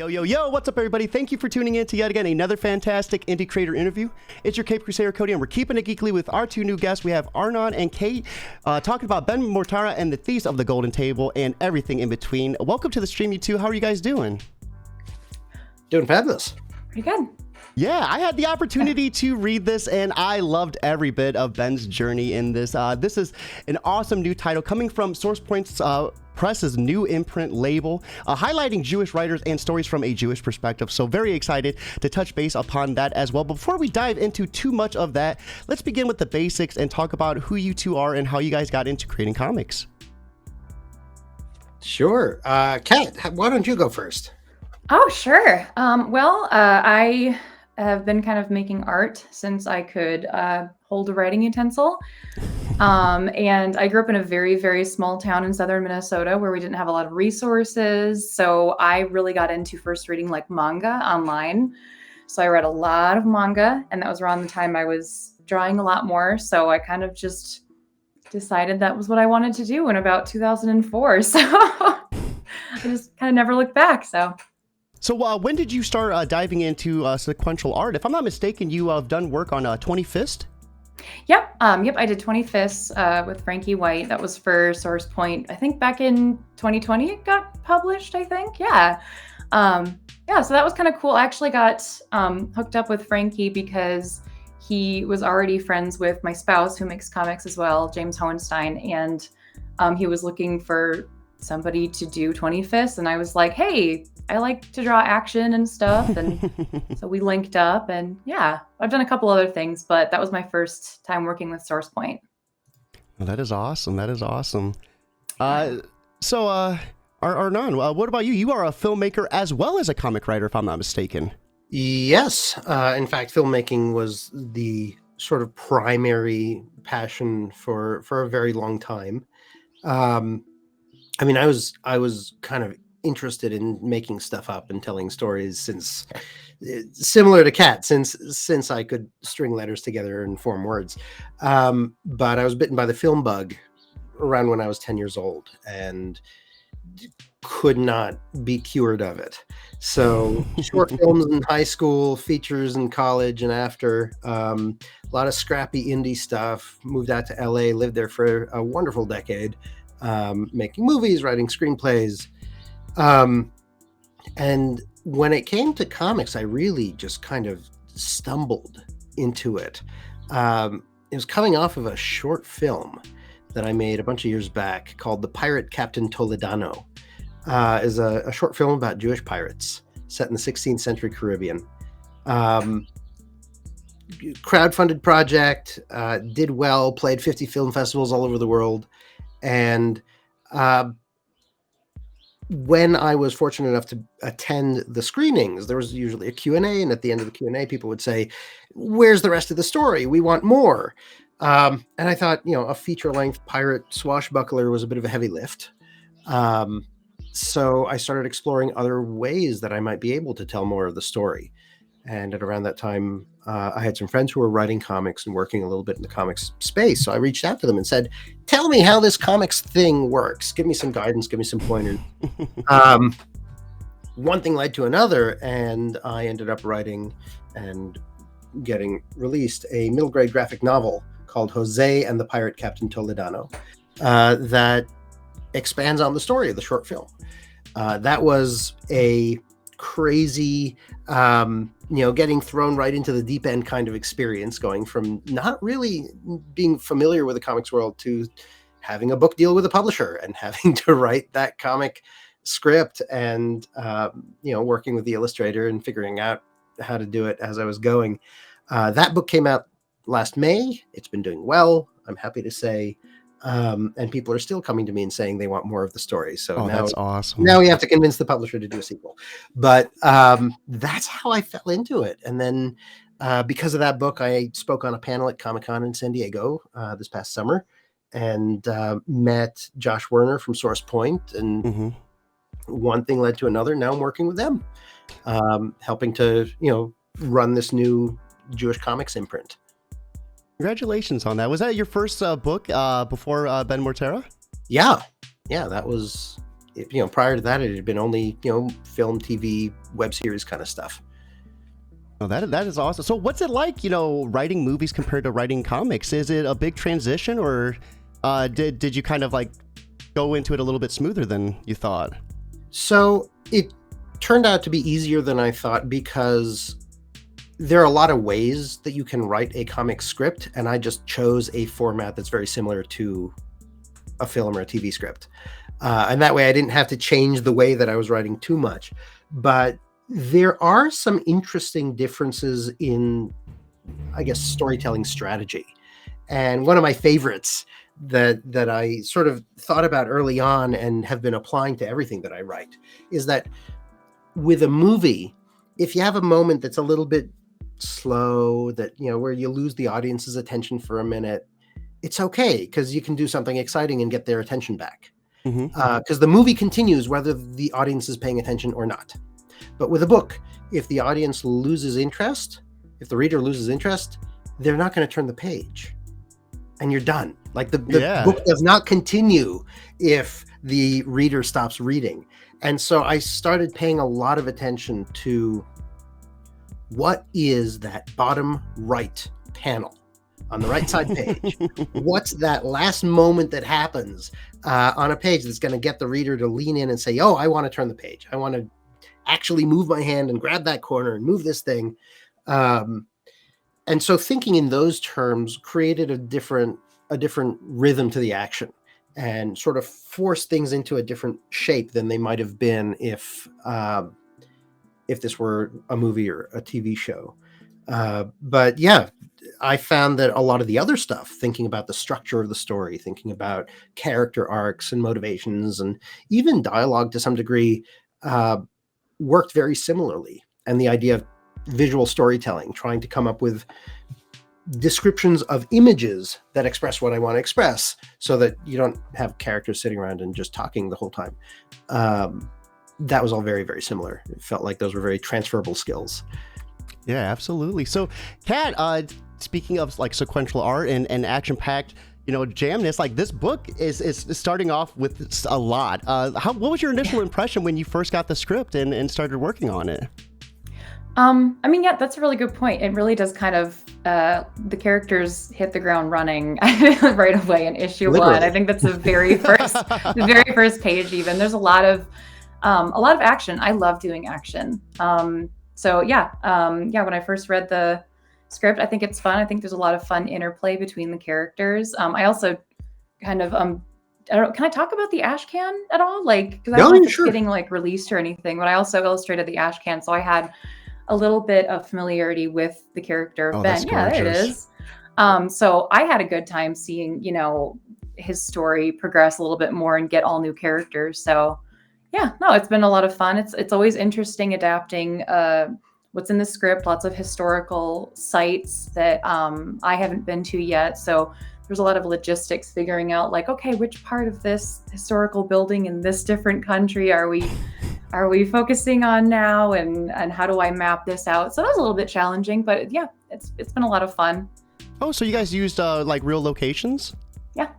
Yo, yo, yo, what's up, everybody? Thank you for tuning in to yet again another fantastic indie creator interview. It's your Cape Crusader Cody, and we're keeping it geekly with our two new guests. We have Arnon and Kate talking about Ben Mortara and the Thieves of the Golden Table and everything in between. Welcome to the stream, you two. How are you guys doing? Doing fabulous. Pretty good. Yeah, I had the opportunity to read this, and I loved every bit of Ben's journey in this. This is an awesome new title coming from SourcePoint's Press's new imprint label, highlighting Jewish writers and stories from a Jewish perspective. So very excited to touch base upon that as well. Before we dive into too much of that, let's begin with the basics and talk about who you two are and how you guys got into creating comics. Sure. Kat, why don't you go first? Oh, sure. I have been kind of making art since I could hold a writing utensil. And I grew up in a very, very small town in southern Minnesota where we didn't have a lot of resources. So I really got into first reading like manga online. So I read a lot of manga, and that was around the time I was drawing a lot more. So I kind of just decided that was what I wanted to do in about 2004. So I just kind of never looked back. So when did you start diving into sequential art? If I'm not mistaken, you have done work on 20 Fist? Yep. I did 20 Fists with Frankie White. That was for SourcePoint. I think back in 2020 it got published, I think. Yeah. So that was kind of cool. I actually got hooked up with Frankie because he was already friends with my spouse who makes comics as well, James Hohenstein. And he was looking for somebody to do 20 Fists. And I was like, hey, I like to draw action and stuff. And so we linked up, and yeah, I've done a couple other things, but that was my first time working with SourcePoint. Well, that is awesome. That is awesome. Arnon, what about you? You are a filmmaker as well as a comic writer, if I'm not mistaken. Yes. In fact, filmmaking was the sort of primary passion for a very long time. I was kind of interested in making stuff up and telling stories since, similar to Kat, since I could string letters together and form words. But I was bitten by the film bug around when I was 10 years old and could not be cured of it. So short films in high school, features in college and after, a lot of scrappy indie stuff, moved out to LA, lived there for a wonderful decade, making movies, writing screenplays. And when it came to comics, I really just kind of stumbled into it. It was coming off of a short film that I made a bunch of years back called The Pirate Captain Toledano. Is a short film about Jewish pirates set in the 16th century Caribbean. Crowdfunded project, did well, played 50 film festivals all over the world. And when I was fortunate enough to attend the screenings, there was usually a Q&A, and at the end of the Q&A, people would say, where's the rest of the story? We want more. And I thought, a feature-length pirate swashbuckler was a bit of a heavy lift. So I started exploring other ways that I might be able to tell more of the story. And at around that time, I had some friends who were writing comics and working a little bit in the comics space. So I reached out to them and said, tell me how this comics thing works. Give me some guidance. Give me some pointers. One thing led to another, and I ended up writing and getting released a middle grade graphic novel called Jose and the Pirate Captain Toledano that expands on the story of the short film. That was a crazy, getting thrown right into the deep end kind of experience, going from not really being familiar with the comics world to having a book deal with a publisher and having to write that comic script and, working with the illustrator and figuring out how to do it as I was going. That book came out last May. It's been doing well, I'm happy to say. And people are still coming to me and saying they want more of the story. So now, that's awesome. Now we have to convince the publisher to do a sequel. But that's how I fell into it. And then because of that book, I spoke on a panel at Comic-Con in San Diego this past summer and met Josh Werner from SourcePoint. And one thing led to another. Now I'm working with them, helping to, run this new Jewish comics imprint. Congratulations on that. Was that your first book before Ben Mortara? Yeah, that was prior to that, it had been only, film, TV, web series kind of stuff. Oh, that is awesome. So what's it like, writing movies compared to writing comics? Is it a big transition, or did you kind of like go into it a little bit smoother than you thought? So it turned out to be easier than I thought, because there are a lot of ways that you can write a comic script, and I just chose a format that's very similar to a film or a TV script. And that way I didn't have to change the way that I was writing too much. But there are some interesting differences in, I guess, storytelling strategy. And one of my favorites that I sort of thought about early on and have been applying to everything that I write is that with a movie, if you have a moment that's a little bit slow, that, where you lose the audience's attention for a minute, it's okay, because you can do something exciting and get their attention back. Because the movie continues whether the audience is paying attention or not. But with a book, if the audience loses interest, if the reader loses interest, they're not going to turn the page, and you're done. Like the book does not continue if the reader stops reading. And so I started paying a lot of attention to what is that bottom right panel on the right side page. What's that last moment that happens on a page that's going to get the reader to lean in and say, oh, I want to turn the page. I want to actually move my hand and grab that corner and move this thing. And so thinking in those terms created a different rhythm to the action, and sort of forced things into a different shape than they might have been if this were a movie or a TV show. But yeah, I found that a lot of the other stuff, thinking about the structure of the story, thinking about character arcs and motivations, and even dialogue to some degree, worked very similarly. And the idea of visual storytelling, trying to come up with descriptions of images that express what I want to express, so that you don't have characters sitting around and just talking the whole time. That was all very, very similar. It felt like those were very transferable skills. Yeah, absolutely. So, Kat, speaking of like sequential art and action-packed, jamness, like this book is starting off with a lot. What was your initial impression when you first got the script and started working on it? Yeah, that's a really good point. It really does kind of, the characters hit the ground running right away in issue Literally. 1. I think that's the very first page even. There's a lot of action. I love doing action. When I first read the script, I think it's fun. I think there's a lot of fun interplay between the characters. I also kind of, I don't know, can I talk about the ash can at all? Like, because I don't know if it's getting like released or anything, but I also illustrated the ash can. So I had a little bit of familiarity with the character of Ben. Yeah, there it is. So I had a good time seeing, his story progress a little bit more and get all new characters. So yeah, no, it's been a lot of fun. It's always interesting adapting what's in the script, lots of historical sites that I haven't been to yet. So there's a lot of logistics figuring out, like, okay, which part of this historical building in this different country are we focusing on now, and how do I map this out? So that was a little bit challenging, but yeah, it's been a lot of fun. Oh, so you guys used like real locations? Yeah.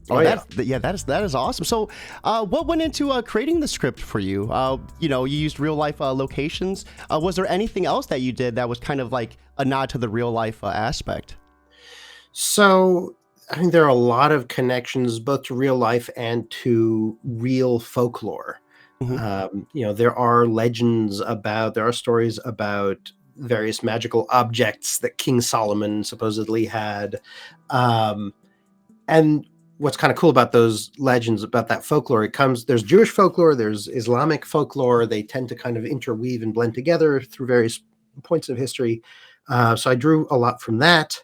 That is awesome. So, what went into creating the script for you? You used real life locations. Was there anything else that you did that was kind of like a nod to the real life aspect? So, I think there are a lot of connections both to real life and to real folklore. Mm-hmm. There are there are stories about various magical objects that King Solomon supposedly had. And what's kind of cool about those legends, about that folklore, there's Jewish folklore, there's Islamic folklore. They tend to kind of interweave and blend together through various points of history. So I drew a lot from that.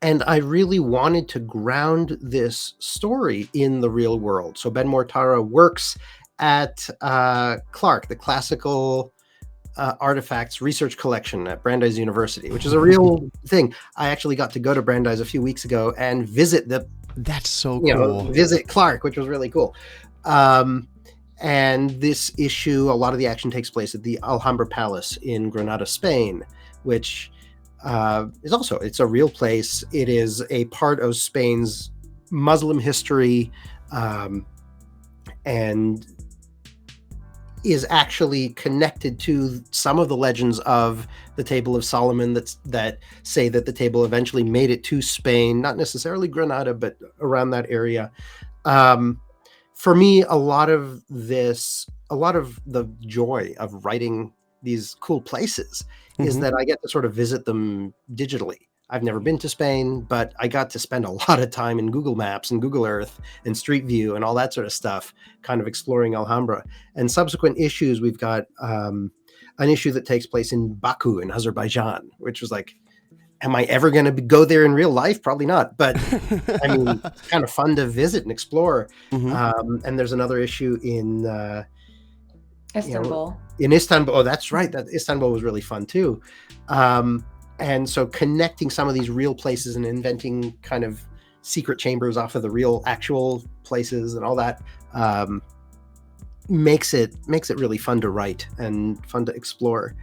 And I really wanted to ground this story in the real world. So Ben Mortara works at Clark, the Classical Artifacts Research Collection at Brandeis University, which is a real thing. I actually got to go to Brandeis a few weeks ago and visit That's so cool. Visit Clark, which was really cool. And this issue, a lot of the action takes place at the Alhambra Palace in Granada, Spain, which it's a real place. It is a part of Spain's Muslim history. and is actually connected to some of the legends of the Table of Solomon that say that the table eventually made it to Spain, not necessarily Granada, but around that area. For me, a lot of the joy of writing these cool places is that I get to sort of visit them digitally. I've never been to Spain, but I got to spend a lot of time in Google Maps and Google Earth and Street View and all that sort of stuff, kind of exploring Alhambra. And subsequent issues, we've got an issue that takes place in Baku in Azerbaijan, which was like, am I ever going to go there in real life? Probably not. But I mean, it's kind of fun to visit and explore. And there's another issue in Istanbul. In Istanbul. Oh, that's right. That Istanbul was really fun too. And so connecting some of these real places and inventing kind of secret chambers off of the real actual places and all that makes it really fun to write and fun to explore.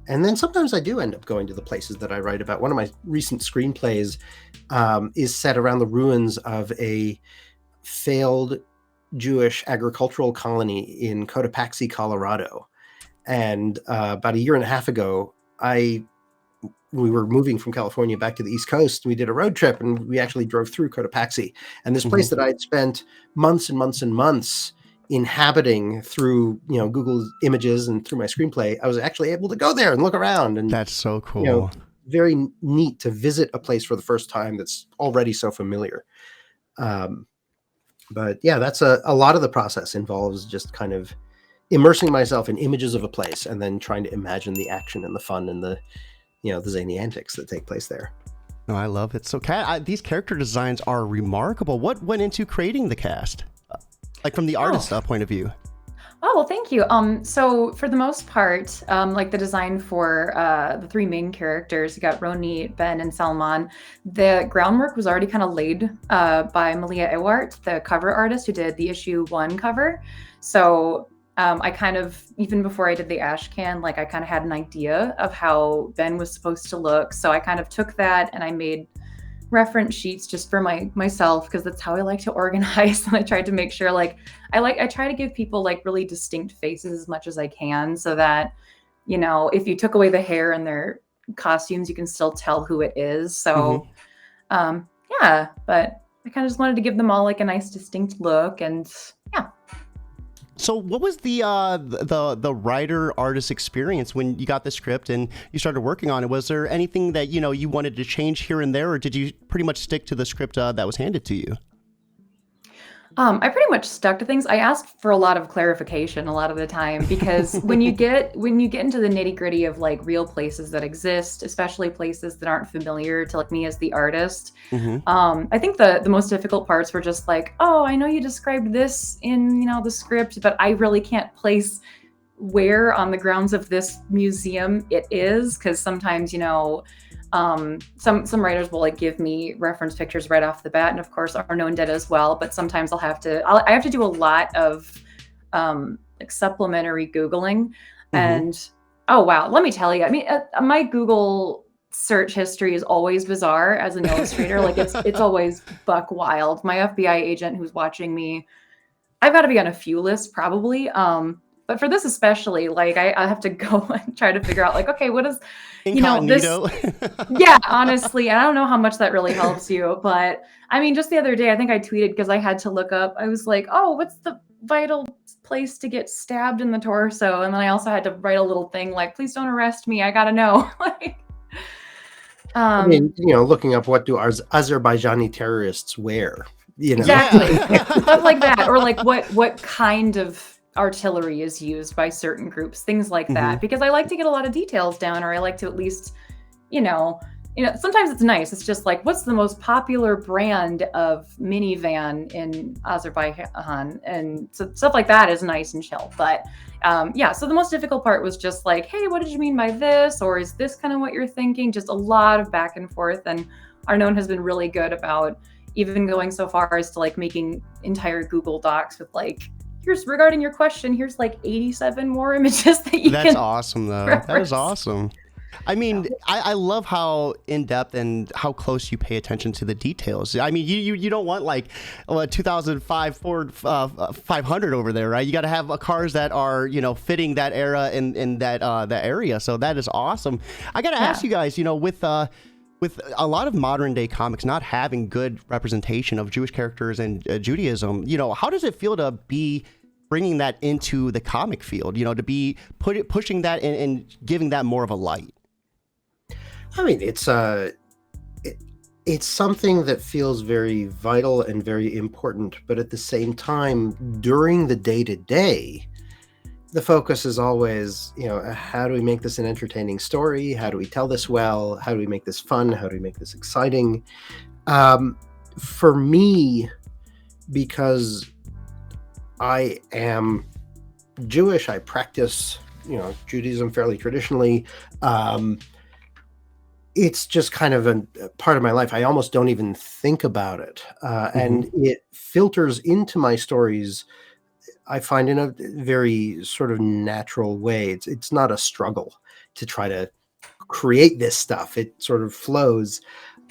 And then sometimes I do end up going to the places that I write about. One of my recent screenplays is set around the ruins of a failed Jewish agricultural colony in Cotopaxi, Colorado. And about a year and a half ago, we were moving from California back to the East Coast. We did a road trip and we actually drove through Cotopaxi. And this place that I had spent months and months and months inhabiting through, Google Images and through my screenplay, I was actually able to go there and look around. And that's so cool. Very neat to visit a place for the first time that's already so familiar. But yeah, that's a lot of the process involves just kind of immersing myself in images of a place and then trying to imagine the action and the fun and the zany antics that take place there. No, I love it. So, Kat, these character designs are remarkable. What went into creating the cast, like from the artist's point of view? Oh, well, thank you. So for the most part, like the design for the three main characters, you got Roni, Ben, and Salman. The groundwork was already kind of laid by Malia Ewart, the cover artist who did the issue 1 cover. So I kind of, even before I did the ash can, I kind of had an idea of how Ben was supposed to look. So I kind of took that and I made reference sheets just for myself, because that's how I like to organize. And I tried to make sure I try to give people really distinct faces as much as I can, so that, if you took away the hair and their costumes, you can still tell who it is. So, yeah, but I kind of just wanted to give them all a nice distinct look, and yeah. So what was the writer artist experience when you got the script and you started working on it? Was there anything that you wanted to change here and there, or did you pretty much stick to the script that was handed to you? I pretty much stuck to things. I asked for a lot of clarification a lot of the time, because when you get into the nitty-gritty of real places that exist, especially places that aren't familiar to me as the artist, I think the most difficult parts were just oh, I know you described this in the script, but I really can't place where on the grounds of this museum it is, because sometimes some writers will give me reference pictures right off the bat, and of course Arnon did as well. But sometimes I have to do a lot of supplementary Googling, and oh wow, let me tell you, I mean, my Google search history is always bizarre as an illustrator. It's always buck wild. My FBI agent who's watching me, I've got to be on a few lists probably. But for this especially, I have to go and try to figure out okay, what is Incognito. This? Yeah, honestly, and I don't know how much that really helps you, but I mean, just the other day, I think I tweeted because I had to look up. I was oh, what's the vital place to get stabbed in the torso? And then I also had to write a little thing please don't arrest me. I gotta know. I mean, looking up what do Azerbaijani terrorists wear? Exactly, stuff like that, or what kind of artillery is used by certain groups, things like that, because I like to get a lot of details down, or I like to at least, sometimes it's nice. It's just what's the most popular brand of minivan in Azerbaijan, and so stuff like that is nice and chill. But yeah, so the most difficult part was just hey, what did you mean by this? Or is this kind of what you're thinking? Just a lot of back and forth. And Arnon has been really good about even going so far as to making entire Google Docs with here's regarding your question, here's 87 more images that you That's awesome though. Reference. That is awesome. I mean, I love how in depth and how close you pay attention to the details. I mean, you don't want like a 2005 Ford 500 over there, right? You got to have cars that are, you know, fitting that era in that area. So that is awesome. I got to ask you guys, you know, with a lot of modern day comics not having good representation of Jewish characters and Judaism, you know, how does it feel to be bringing that into the comic field, you know, to be pushing that and giving that more of a light? I mean, it's something that feels very vital and very important, but at the same time, during the day-to-day, the focus is always, you know, how do we make this an entertaining story? How do we tell this well? How do we make this fun? How do we make this exciting? For me, because I am Jewish, I practice, you know, Judaism fairly traditionally. It's just kind of a part of my life. I almost don't even think about it. And it filters into my stories, I find, in a very sort of natural way. It's not a struggle to try to create this stuff. It sort of flows.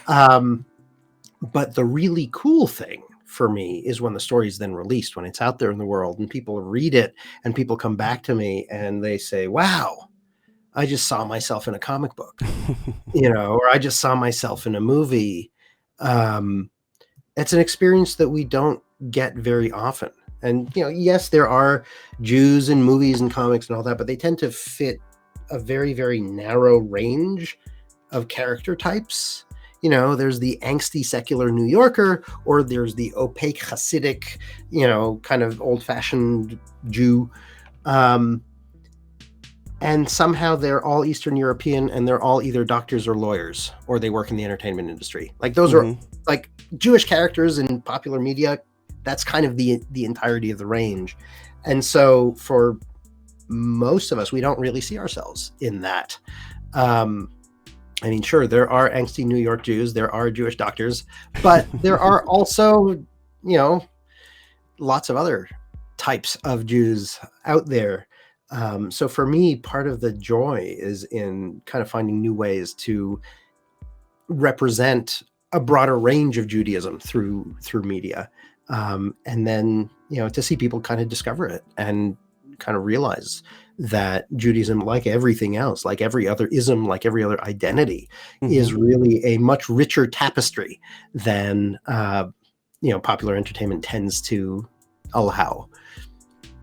But the really cool thing for me is when the story is then released, when it's out there in the world and people read it and people come back to me and they say, wow, I just saw myself in a comic book, you know, or I just saw myself in a movie. It's an experience that we don't get very often. And, you know, yes, there are Jews in movies and comics and all that, but they tend to fit a very, very narrow range of character types. You know, there's the angsty secular New Yorker, or there's the opaque Hasidic, you know, kind of old-fashioned Jew. And somehow they're all Eastern European, and they're all either doctors or lawyers, or they work in the entertainment industry. Like those are like Jewish characters in popular media. That's kind of the entirety of the range. And so for most of us, we don't really see ourselves in that. I mean, sure, there are angsty New York Jews, there are Jewish doctors, but there are also, you know, lots of other types of Jews out there. So for me, part of the joy is in kind of finding new ways to represent a broader range of Judaism through media. And then, you know, to see people kind of discover it and kind of realize that Judaism, like everything else, like every other ism, like every other identity, is really a much richer tapestry than, you know, popular entertainment tends to allow.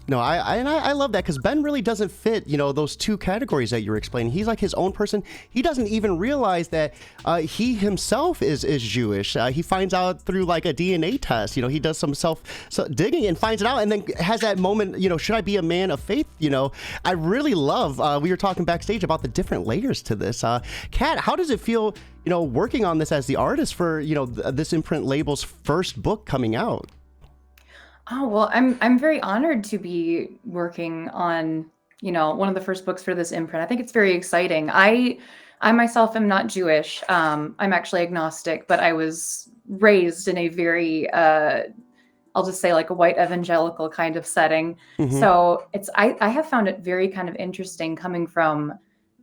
No, I love that, because Ben really doesn't fit, you know, those two categories that you're explaining. He's like his own person. He doesn't even realize that he himself is Jewish. He finds out through like a DNA test. You know, he does some self digging and finds it out, and then has that moment, you know, should I be a man of faith? You know, I really love, we were talking backstage about the different layers to this. Kat, how does it feel, you know, working on this as the artist for, you know, this imprint label's first book coming out? Oh, well, I'm very honored to be working on, you know, one of the first books for this imprint. I think it's very exciting. I myself am not Jewish. I'm actually agnostic, but I was raised in a very, I'll just say like a white evangelical kind of setting. So I have found it very kind of interesting coming from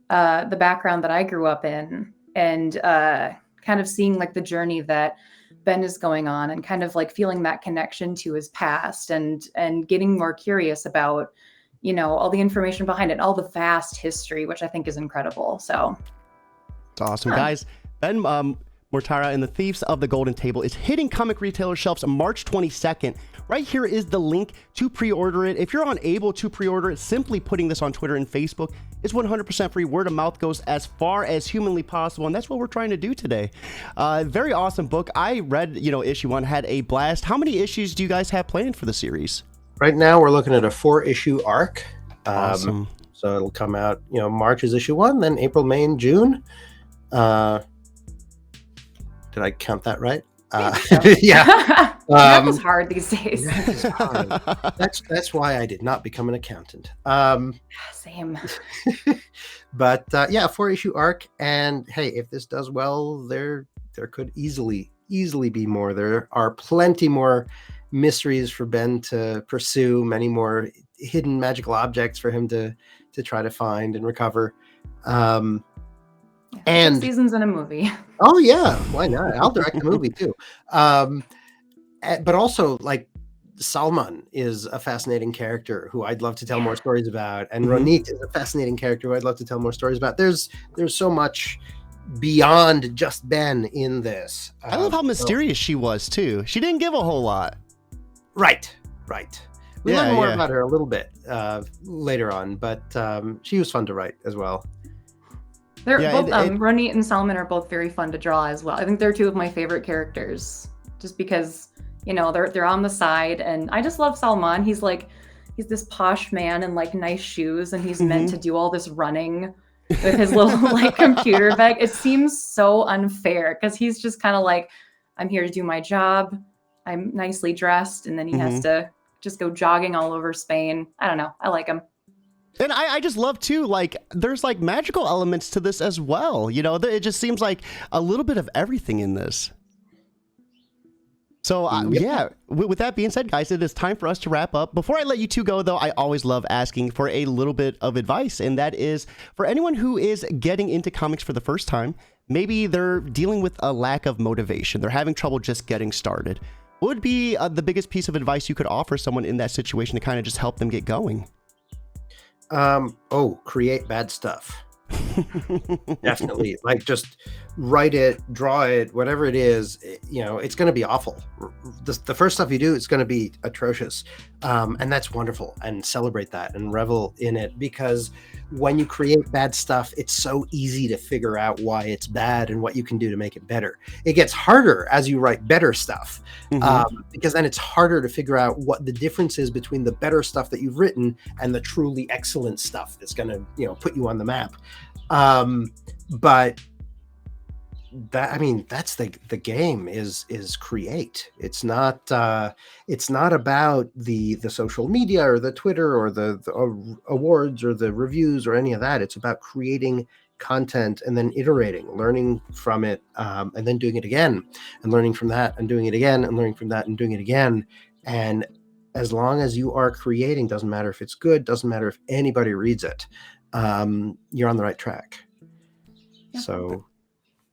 the background that I grew up in, and kind of seeing like the journey that Ben is going on, and kind of like feeling that connection to his past, and getting more curious about, you know, all the information behind it, all the vast history, which I think is incredible. So it's awesome, guys. Ben Mortara and the Thieves of the Golden Table is hitting comic retailer shelves March 22nd. Right here is the link to pre-order it. If you're unable to pre-order it, simply putting this on Twitter and Facebook is 100% free. Word of mouth goes as far as humanly possible, and that's what we're trying to do today. Very awesome book. I read, you know, issue 1, had a blast. How many issues do you guys have planned for the series? Right now, we're looking at a 4-issue arc. Awesome. So it'll come out, you know, March is issue 1, then April, May, and June. Did I count that right? Yeah. Math is hard these days. Math is hard. That's why I did not become an accountant. Same. But yeah, 4-issue arc. And hey, if this does well, there could easily be more. There are plenty more mysteries for Ben to pursue, many more hidden magical objects for him to try to find and recover. And 6 seasons in a movie. oh yeah, why not? I'll direct the movie too. But also, like, Salman is a fascinating character who I'd love to tell more stories about, and Ronit is a fascinating character who I'd love to tell more stories about. There's so much beyond just Ben in this. I love how mysterious she was too. She didn't give a whole lot. Right. We learn more yeah. about her a little bit later on, but she was fun to write as well. They're both Ronit and Salman are both very fun to draw as well. I think they're two of my favorite characters, just because, you know, they're on the side, and I just love Salman. He's this posh man in like nice shoes, and he's meant to do all this running with his little like computer bag. It seems so unfair because he's just kind of like, I'm here to do my job. I'm nicely dressed, and then he has to just go jogging all over Spain. I don't know. I like him. And I just love too, like, there's like magical elements to this as well. You know, it just seems like a little bit of everything in this. So yeah, with that being said, guys, it is time for us to wrap up. Before I let you two go, though, I always love asking for a little bit of advice. And that is for anyone who is getting into comics for the first time, maybe they're dealing with a lack of motivation. They're having trouble just getting started. What would be the biggest piece of advice you could offer someone in that situation to kind of just help them get going? Create bad stuff. Definitely. Like, just write it, draw it, whatever it is, you know, it's going to be awful. The first stuff you do, it's going to be atrocious. And that's wonderful, and celebrate that and revel in it, because when you create bad stuff, it's so easy to figure out why it's bad and what you can do to make it better. It gets harder as you write better stuff, because then it's harder to figure out what the difference is between the better stuff that you've written and the truly excellent stuff that's going to, you know, put you on the map. But that, I mean, that's the game is create. It's not about the social media or the Twitter or the awards or the reviews or any of that. It's about creating content and then iterating, learning from it, and then doing it again, and learning from that and doing it again, and learning from that and doing it again. And as long as you are creating, doesn't matter if it's good, doesn't matter if anybody reads it, you're on the right track. Yeah. So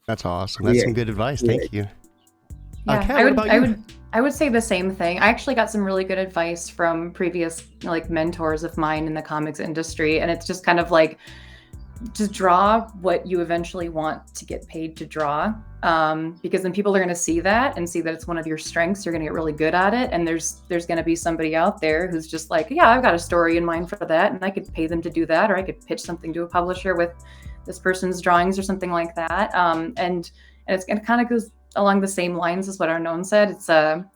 that's awesome. That's some good advice. Thank you. Yeah, Kat, I would say the same thing. I actually got some really good advice from previous like mentors of mine in the comics industry, and it's just kind of like, just draw what you eventually want to get paid to draw, because then people are going to see that and see that it's one of your strengths. You're going to get really good at it, and there's going to be somebody out there who's just like, yeah, I've got a story in mind for that, and I could pay them to do that, or I could pitch something to a publisher with this person's drawings or something like that. And it kind of goes along the same lines as what Arnon said.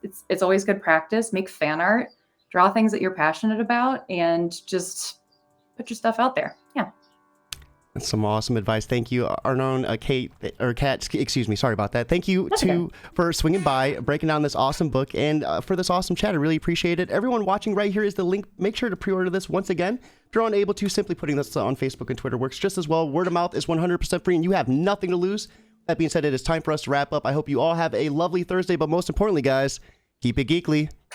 It's always good practice. Make fan art, draw things that you're passionate about, and just put your stuff out there. Yeah. That's some awesome advice. Thank you, Arnon, Kat, excuse me. Sorry about that. Thank you for swinging by, breaking down this awesome book, and for this awesome chat. I really appreciate it. Everyone watching, right here is the link. Make sure to pre-order this once again. If you're unable to, simply putting this on Facebook and Twitter works just as well. Word of mouth is 100% free, and you have nothing to lose. That being said, it is time for us to wrap up. I hope you all have a lovely Thursday, but most importantly, guys, keep it geekly.